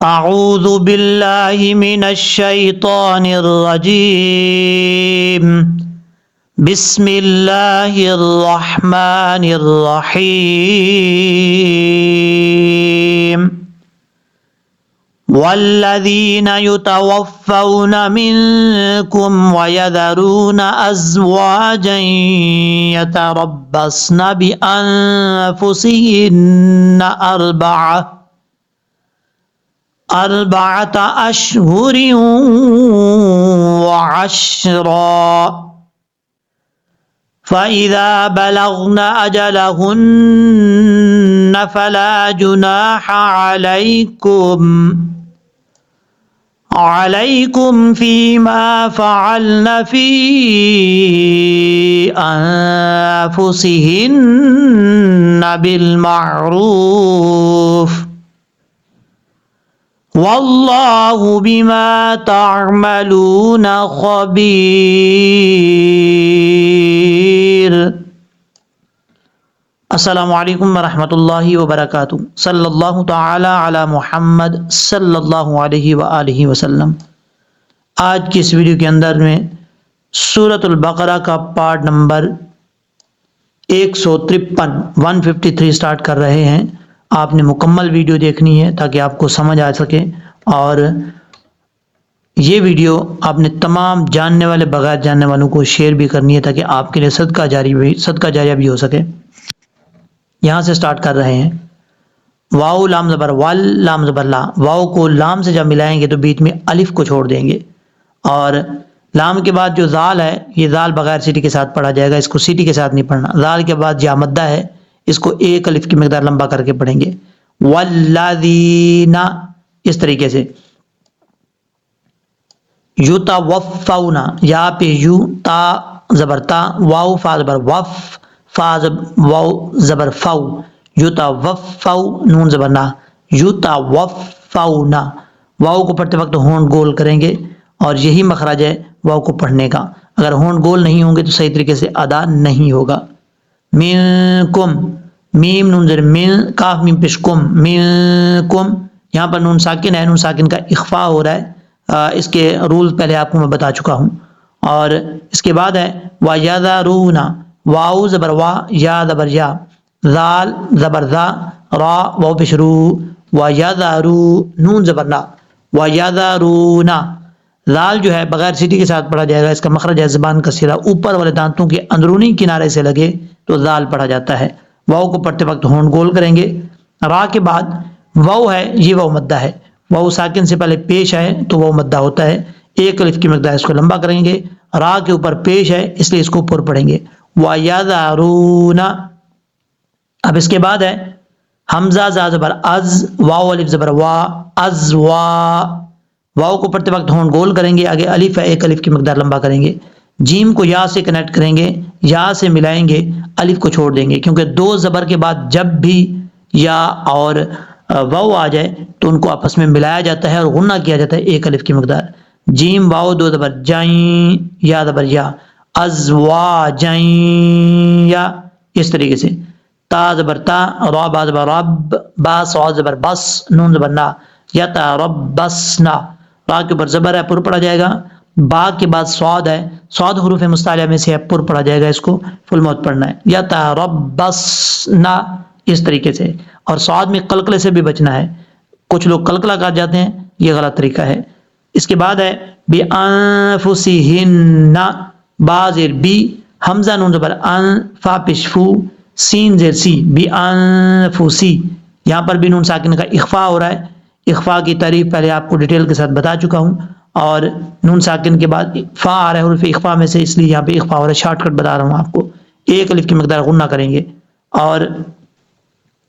اعوذ باللہ من الشیطان الرجیم بسم اللہ الرحمن الرحیم والذین یتوفون منکم ویذرون ازواجا یتربصن بانفسہن أربعة أشهر وعشرا فإذا بلغن أجلهن فلا جناح عليكم فيما فعلن في أنفسهن بالمعروف واللہ بما تعملون خبیر۔ السلام علیکم ورحمۃ اللہ وبرکاتہ۔ صلی اللہ تعالی علی محمد صلی اللہ علیہ وآلہ وسلم۔ آج کی اس ویڈیو کے اندر میں سورۃ البقرہ کا پارٹ نمبر 153 سٹارٹ کر رہے ہیں۔ آپ نے مکمل ویڈیو دیکھنی ہے تاکہ آپ کو سمجھ آ سکے، اور یہ ویڈیو آپ نے تمام جاننے والے بغیر جاننے والوں کو شیئر بھی کرنی ہے تاکہ آپ کے لیے صدقہ جاریہ بھی ہو سکے۔ یہاں سے سٹارٹ کر رہے ہیں۔ واو لام زبر وال، لام زبر لا۔ واو کو لام سے جب ملائیں گے تو بیچ میں الف کو چھوڑ دیں گے، اور لام کے بعد جو زال ہے یہ زال بغیر سیٹی کے ساتھ پڑھا جائے گا، اس کو سیٹی کے ساتھ نہیں پڑھنا۔ زال کے بعد یا مدہ ہے، اس کو ایک الف کی مقدار لمبا کر کے پڑھیں گے۔ والذین، اس طریقے سے۔ یتوفون، یا پہ یو، تا زبر تا، واو فا زبر وف، واو زبر فو، یتوفو، نون زبر نا، یتوفون۔ واو کو پڑھتے وقت ہونٹ گول کریں گے، اور یہی مخرج ہے واو کو پڑھنے کا۔ اگر ہونٹ گول نہیں ہوں گے تو صحیح طریقے سے ادا نہیں ہوگا۔ منکم، میم نون زیر من، کاف میم پیش کم، منکم۔ یہاں پر نون ساکن ہے، نون ساکن کا اخفاء ہو رہا ہے۔ اس کے رول پہلے آپ کو میں بتا چکا ہوں۔ اور اس کے بعد ہے وَيَذَرُونَ، واو زبر وا، یا زبر یا، ذال زبر ذا، را واو پیش رو، وَيَذَرُو، نون زبر لا، وَيَذَرُونَ۔ ذال جو ہے بغیر سیٹی کے ساتھ پڑھا جائے گا، اس کا مخرج ہے زبان کا سرا اوپر والے دانتوں کے اندرونی کنارے سے لگے تو ذال پڑھا جاتا ہے۔ واو کو پڑھتے وقت ہونٹ گول کریں گے۔ را کے بعد واو ہے، یہ واو مدہ ہے، واو ساکن سے پہلے پیش ہے تو واو مدہ ہوتا ہے، ایک الف کی مقدار اس کو لمبا کریں گے۔ را کے اوپر پیش ہے اس لیے اس کو پر پڑھیں گے، وَيَذَرُونَ۔ اب اس کے بعد ہے حمزہ زا زبر از، واو الف زبر وا، ازوا۔ واو کو پڑھتے وقت ہونٹ گول کریں گے، آگے الف ہے، ایک الف کی مقدار لمبا کریں گے۔ جیم کو یا سے کنیکٹ کریں گے، یا سے ملائیں گے، الف کو چھوڑ دیں گے، کیونکہ دو زبر کے بعد جب بھی یا اور واو آ جائے تو ان کو آپس میں ملایا جاتا ہے اور غنہ کیا جاتا ہے ایک الف کی مقدار۔ جیم واو دو زبر جائیں، یا زبر یا، ازواجیں، یا، اس طریقے سے۔ تا زبر تا، را با زبر رب، با صاد زبر بس، نون زبر نا، یتربصنا۔ را کے اوپر زبر ہے، پر پڑھا جائے گا۔ با کے بعد صاد ہے، صاد حروف مستعلیہ میں سے ہے، پر پڑھا جائے گا، اس کو فل موت پڑھنا ہے، یتربصنا، اس طریقے سے۔ اور صاد میں قلقلے سے بھی بچنا ہے، کچھ لوگ قلقلہ کر جاتے ہیں، یہ غلط طریقہ ہے۔ اس کے بعد ہے بِأَنفُسِهِنَّ، با زیر بی، حمزہ نون زبر ان، فا پیش فو، سین زیر سی، بِأَنفُسِ۔ یہاں پر بھی نون ساکن کا اخفاء ہو رہا ہے۔ اخفاء کی تعریف پہلے آپ کو ڈیٹیل کے ساتھ بتا چکا ہوں، اور نون ساکن کے بعد فا آ رہا ہے حروف اخفاء میں سے، اس لیے یہاں پہ اخفاء ہو رہا ہے، شارٹ کٹ بتا رہا ہوں آپ کو۔ ایک الف کی مقدار غنہ کریں گے، اور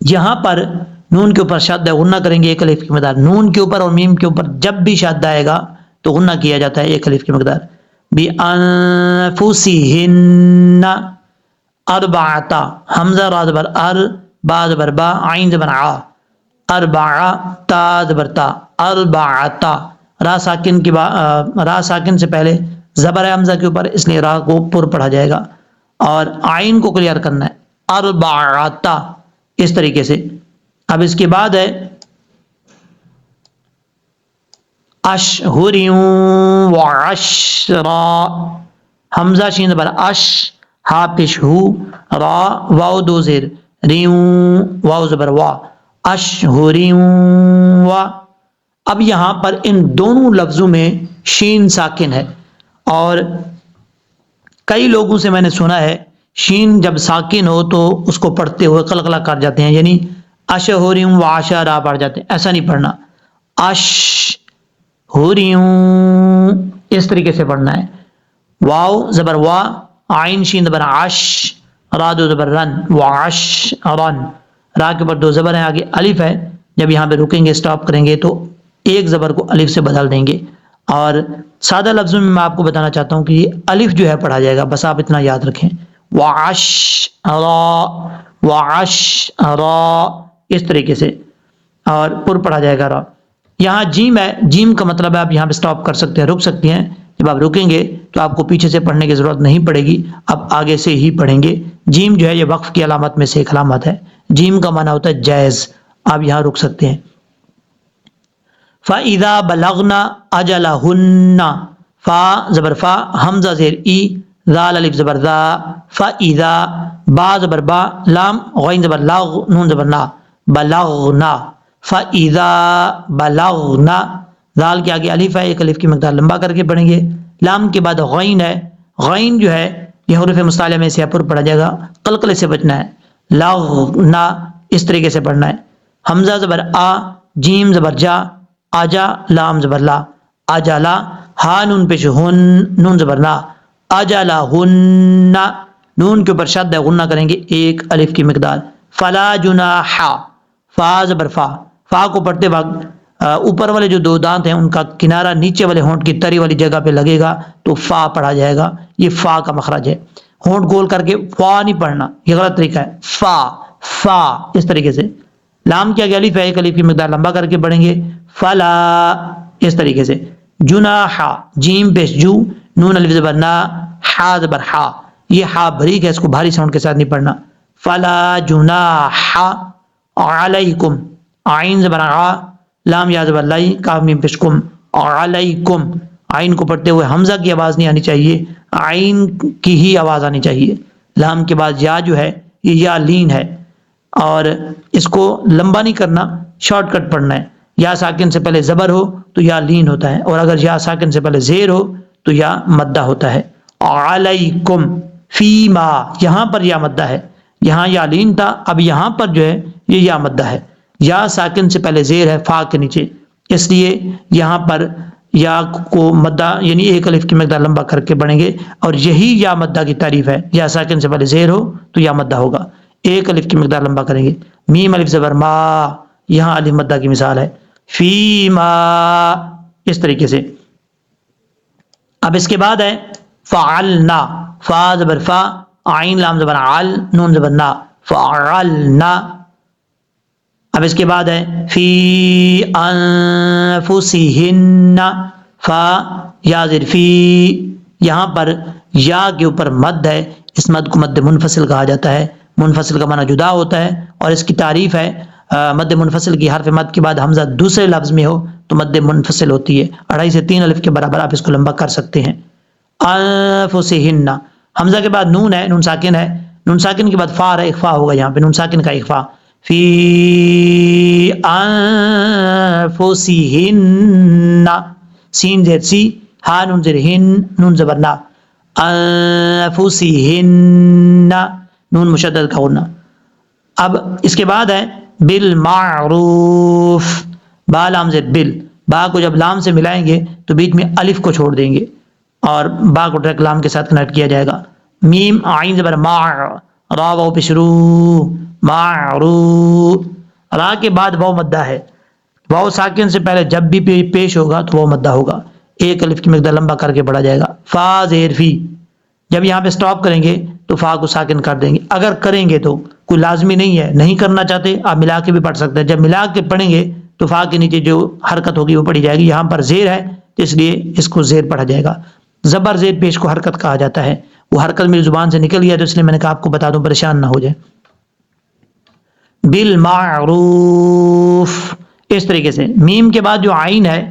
یہاں پر نون کے اوپر شد ہے، غنہ کریں گے ایک الف کی مقدار۔ نون کے اوپر اور میم کے اوپر جب بھی شد آئے گا تو غنہ کیا جاتا ہے ایک الف کی مقدار۔ بِأَنفُسِهِنَّ أَرْبَعَةَ، حمزہ را زبر ار، با زبر با، عین زبر ع، اربعہ، تا زبر تا، اربعۃ۔ را ساکن سے پہلے زبر ہے حمزہ کے اوپر، اس لیے را کو پر پڑھا جائے گا، اور عین کو کلیئر کرنا ہے، اربعۃ، اس طریقے سے۔ اب اس کے بعد ہے اشہر وعشرا، حمزہ شین زبر اش، ہا پیش ہو، را واو دو زیر، ریوں واو زبر وا، اشہر و۔ اب یہاں پر ان دونوں لفظوں میں شین ساکن ہے، اور کئی لوگوں سے میں نے سنا ہے شین جب ساکن ہو تو اس کو پڑھتے ہوئے قلقلہ کر جاتے ہیں، یعنی اشہریم و عشرا پڑھ جاتے ہیں، ایسا نہیں پڑھنا، اشہریم اس طریقے سے پڑھنا ہے، واو زبر وا، عین شین زبر عش، را دو زبر رن، وعش رن، را کے اوپر دو زبر ہیں، آگے الف ہے، جب یہاں پہ رکیں گے اسٹاپ کریں گے تو ایک زبر کو الف سے بدل دیں گے، اور سادہ لفظوں میں آپ کو بتانا چاہتا ہوں کہ یہ الف جو ہے پڑھا جائے گا، بس آپ اتنا یاد رکھیں، وعشرا اس طریقے سے، اور پر پڑھا جائے گا را۔ یہاں جیم ہے، جیم کا مطلب ہے آپ یہاں پہ سٹاپ کر سکتے ہیں، رک سکتے ہیں، جب آپ رکیں گے تو آپ کو پیچھے سے پڑھنے کی ضرورت نہیں پڑے گی، آپ آگے سے ہی پڑھیں گے۔ جیم جو ہے یہ وقف کی علامت میں سے ایک علامت ہے، جیم کا معنی ہوتا ہے جائز، آپ یہاں رک سکتے ہیں۔ فَإِذَا بَلَغْنَا أَجَلَهُنَّ، فا زبر فا، حمزہ زیر ای، ذال الف زبر ذا، فَإِذَا با زبر با، لام غین زبر لاغ، نون زبر نا، بلغنا، فَإِذَا بَلَغْنَا، ذال کے آگے الف ہے، ایک الف کی مقدار لمبا کر کے پڑھیں گے، لام کے بعد غین ہے، غین جو ہے یہ حروف مستعلیہ میں سے پر پڑھا جائے گا، قلقلے سے بچنا ہے، لغنا اس طریقے سے پڑھنا ہے، حمزہ زبر آ، جیم زبر جا، آجا، لام زبر لا، آجالا، ہا نون پیش ہن، نون زبر نا، آجالا ہن، نون کے اوپر شد ہے، غنہ کریں گے ایک الف کی مقدار، فلا جناح، فا زبر فا، فا کو پڑھتے وقت اوپر والے جو دو دانت ہیں ان کا کنارہ نیچے والے ہونٹ کی تری والی جگہ پہ لگے گا تو فا پڑھا جائے گا، یہ فا کا مخرج ہے، ہونٹ گول کر کے فا نہیں پڑھنا، یہ غلط طریقہ ہے، فا فا اس طریقے سے، لام کے آگے الف ہے، ایک الف کی مقدار لمبا کر کے پڑھیں گے، فلا اس طریقے سے، جناح، جیم پیش جو، نون الف زبر نا، ہا زبر ہا، یہ ہا بریک ہے، اس کو بھاری ساؤنڈ کے ساتھ نہیں پڑھنا، فلا جناح علیکم، عین زبر آ، لام یا زبر لائی، کاف میم پیش کم، علیکم، عین کو پڑھتے ہوئے حمزہ کی آواز نہیں آنی چاہیے، عین کی ہی آواز آنی چاہیے، لام کے بعد یا جو ہے یہ یا لین ہے، اور اس کو لمبا نہیں کرنا، شارٹ کٹ پڑھنا ہے، یا ساکن سے پہلے زبر ہو تو یا لین ہوتا ہے، اور اگر یا ساکن سے پہلے زیر ہو تو یا مدہ ہوتا ہے، علیکم فیما، یہاں پر یا مدہ ہے، یہاں یا لین تھا، اب یہاں پر جو ہے یہ یا مدہ ہے، یا ساکن سے پہلے زیر ہے فا کے نیچے، اس لیے یہاں پر یا کو مدہ یعنی ایک الف کی مقدار لمبا کر کے پڑھیں گے، اور یہی یا مدہ کی تعریف ہے، یا ساکن سے پہلے زیر ہو تو یا مدہ ہوگا، ایک الف کی مقدار لمبا کریں گے، میم الف زبر ما، یہاں الف مدہ کی مثال ہے، فیما اس طریقے سے۔ اب اس کے بعد ہے فعلنا، فا زبر فا، عین لام زبر عل، نون زبر نا، فعلنا۔ اب اس کے بعد ہے فی انفسہن، فا یا زیر فی، یہاں پر یا کے اوپر مد ہے، اس مد کو مد منفصل کہا جاتا ہے، منفصل کا معنی جدا ہوتا ہے، اور اس کی تعریف ہے مد منفصل کی حرف مد کے بعد حمزہ دوسرے لفظ میں ہو تو مد منفصل ہوتی ہے، 2.5 سے 3 الف کے برابر آپ اس کو لمبا کر سکتے ہیں، انفسہن، حمزہ کے بعد نون ہے، نون ساکن ہے، نون ساکن کے بعد فا ہے، اخفا ہوگا یہاں پہ، نون ساکن کا اخفا، فی انفسہن، سین زیر سی، ہا نون زیر ہن، نون زبر نا، انفسہن، نون مشدد کا غنہ۔ اب اس کے بعد ہے بالمعروف، با لام زیر بل، با کو جب لام سے ملائیں گے تو بیچ میں الف کو چھوڑ دیں گے اور با کو ڈائریکٹ لام کے ساتھ کنیکٹ کیا جائے گا، میم عین زبر ما، را واو پہ شروع، معروف، را کے بعد واو مدہ ہے، واو ساکن سے پہلے جب بھی پیش ہوگا تو واو مدہ ہوگا، ایک الف کی مقدار لمبا کر کے پڑھا جائے گا، فا زیر فی، جب یہاں پہ سٹاپ کریں گے تو فا کو ساکن کر دیں گے، اگر کریں گے تو کوئی لازمی نہیں ہے، نہیں کرنا چاہتے آپ ملا کے بھی پڑھ سکتے ہیں، جب ملا کے پڑھیں گے تو فا کے نیچے جو حرکت ہوگی وہ پڑھی جائے گی، یہاں پر زیر ہے تو اس لیے اس کو زیر پڑھا جائے گا، زبر زیر پیش کو حرکت کہا جاتا ہے، وہ حرکت میری زبان سے نکل گیا تو اس لیے میں نے کہا آپ کو بتا دوں پریشان نہ ہو جائے، بالمعروف اس طریقے سے، میم کے بعد جو عین ہے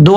2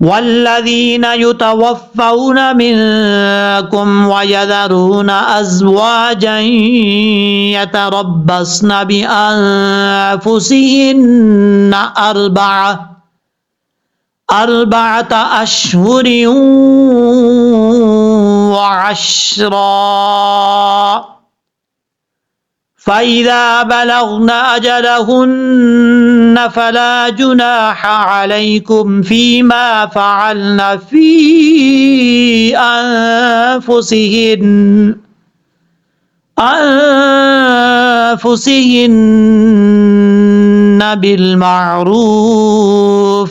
والذين يتوفون منكم ويذرون أزواجا يتربصن بأنفسهن أربعة أشهر وعشرا فإذا بلغن أجلهن فلا جناح عليكم فيما فعلن في أنفسهن بالمعروف